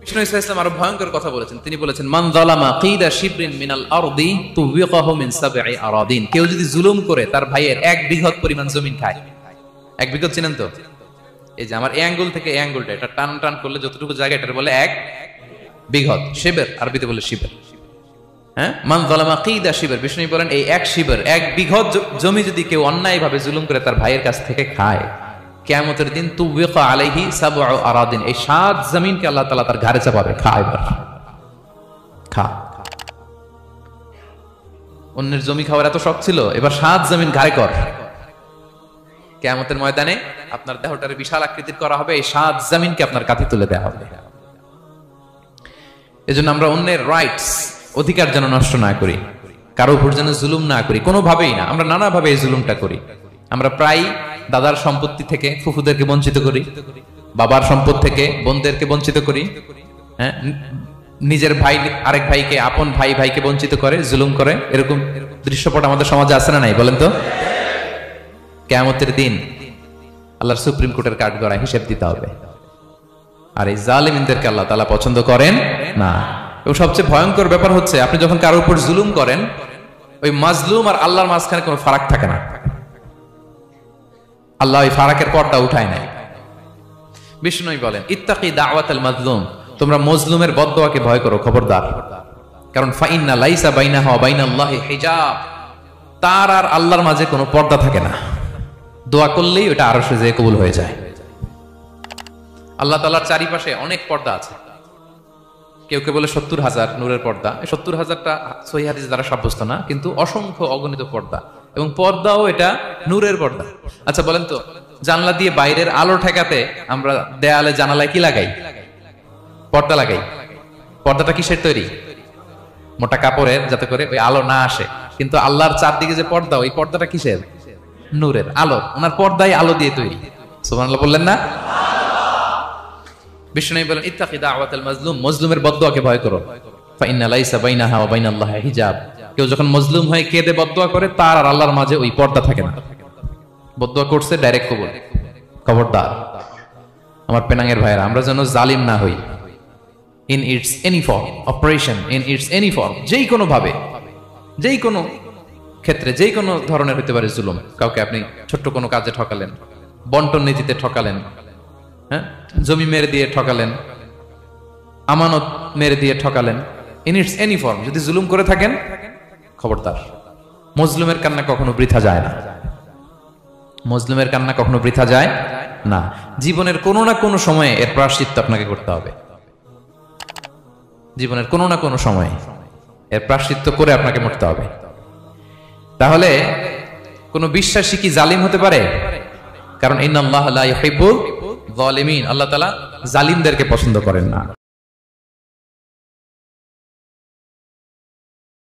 বিষ্ণু ইসলাম আরো ভয়ঙ্কর কথা বলেছেন। তিনি বলেছেন, মান যালামা কিদা শিবরিন মিনাল আরদি তুবিকাহু মিন সাবঈ আরাদিন। কেউ যদি জুলুম করে তার ভাইয়ের 1 বিঘত পরিমাণ জমি খায়। 1 বিঘত চিনেন তো? এই যে আমার এই আঙ্গুল থেকে এই আঙ্গুলটা, এটা টান টান করলে যতটুকু জায়গা, এটা বলে 1 বিঘত। শিবের আরবিতে বলে শিবের। হ্যাঁ, মান যালামা কিদা শিবর। বিষ্ণু বলেন এই 1 শিবর, 1 বিঘত জমি যদি কেউ অন্যায়ভাবে জুলুম করে তার ভাইয়ের কাছ থেকে খায়, কিয়ামতের দিন তুবিকা আলাইহি সাবউ আরাদিন, এই 7 জমিনকে আল্লাহ তাআলা তার ঘাড়ে চাপাবে। খা এবার, খা। অন্যের জমি খাওয়ার এত শখ ছিল, এবার 7 জমিন ঘাড়ে কর। কিয়ামতের ময়দানে আপনার দেহটারে বিশাল আকৃতির করা হবে, এই 7 জমিনকে আপনার কাঁধে তুলে দেওয়া হবে। এজন্য আমরা অন্যের রাইটস, অধিকার যেন নষ্ট না করি, কারো উপর যেন জুলুম না করি, কোনোভাবেই না। আমরা নানাভাবে এই জুলুমটা করি। আমরা প্রায় দাদার সম্পত্তি থেকে ফুফুদেরকে বঞ্চিত করি, বাবার সম্পদ থেকে বোনদেরকে বঞ্চিত করি। হ্যাঁ, নিজের ভাই আরেক ভাইকে, আপন ভাই ভাইকে বঞ্চিত করে, জুলুম করে। এরকম দৃশ্যপট আমাদের সমাজে আছে না নাই বলেন তো? কিয়ামতের দিন আল্লাহর সুপ্রিম কোর্টের কাঠগড়ায় হিসেব দিতে হবে। আর এই জালিমিনদেরকে আল্লাহ তাআলা পছন্দ করেন না। এবং সবচেয়ে ভয়ঙ্কর ব্যাপার হচ্ছে, আপনি যখন কারোর উপর জুলুম করেন, ওই মাজলুম আর আল্লাহর মাঝখানে কোনো ফারাক থাকে না। আল্লাহ ওই ফারাকের পর্দা উঠায় নাই। বিষ্ণু বলেন, ইত্তাকি দাওয়াতাল মাজলুম, তোমরা মজলুমের বদদোয়াকে ভয় করো, খবরদার। কারণ ফাইন্না লাইসা বাইনাহু ওয়া বাইনাল্লাহি হিজাব, তার আর আল্লাহর মাঝে কোনো পর্দা থাকে না। দোয়া করলেই ওটা আরশে যেয়ে কবুল হয়ে যায়। আল্লাহ তাআলার চারিপাশে অনেক পর্দা আছে। কেউ কেউ বলে 70,000 নূরের পর্দা। 70,000টা সহিহ হাদিস দ্বারা সাব্যস্ত না, কিন্তু অসংখ্য অগণিত পর্দা, এবং পর্দাও এটা নূরের পর্দা। আচ্ছা বলেন তো, জানলা দিয়ে বাইরের আলো ঠেকাতে আমরা দেয়ালে জানালায় কি লাগাই? পর্দা লাগাই। পর্দাটা কিসের তৈরি? মোটা কাপড়ের, যাতে করে ওই আলো না আসে। কিন্তু আল্লাহর চারদিকে যে পর্দা, ওই পর্দাটা কিসের? নূরের আলো। ওনার পর্দাই আলো দিয়ে তৈরি। সুবহানাল্লাহ বললেন না? বিষ্ণু বলেন, ইত্তাকি দাওয়াতাল মাজলুম, মজলুমের বদদোয়াকে ভয় করো। ফাইন্না লাইসা বাইনাহা ওয়া বাইনাল্লাহি হিজাব, কেউ যখন মজলুম হয়ে কেঁদে বদদোয়া করে, তার আর আল্লাহর মাঝে ওই পর্দা থাকে না। বদদোয়া করছে, ডাইরেক্ট কবুল। খবরদার আমার পেনাঙ্গের ভাইরা, আমরা যেন জালিম না হই। In it's any form, operation in it's any form, যেই কোনো ভাবে, যেই কোনো ক্ষেত্রে, যেই কোনো ধরনের হতে পারে জুলুম। কাউকে আপনি ছোট্ট কোনো কাজে ঠকালেন, বন্টন নীতিতে ঠকালেন, হ্যাঁ, জমি মেরে দিয়ে ঠকালেন, আমানত মেরে দিয়ে ঠকালেন, ইন ইটস এনি ফর্ম যদি জুলুম করে থাকেন, খবরদার। মজলুমের কান্না কখনো বৃথা যায় না। মজলুমের কান্না কখনো বৃথা যায় না। জীবনের কোনো না কোনো সময়ে এর প্রায়শ্চিত্ত আপনাকে করতে হবে। জীবনের কোনো না কোনো সময়ে এর প্রায়শ্চিত্ত করে আপনাকে মরতে হবে। তাহলে কোন বিশ্বাসী কি জালিম হতে পারে? কারণ ইন্নাল্লাহা লা ইউহিব্বুল যালিমিন, আল্লাহ তাআলা জালিমদেরকে পছন্দ করেন না।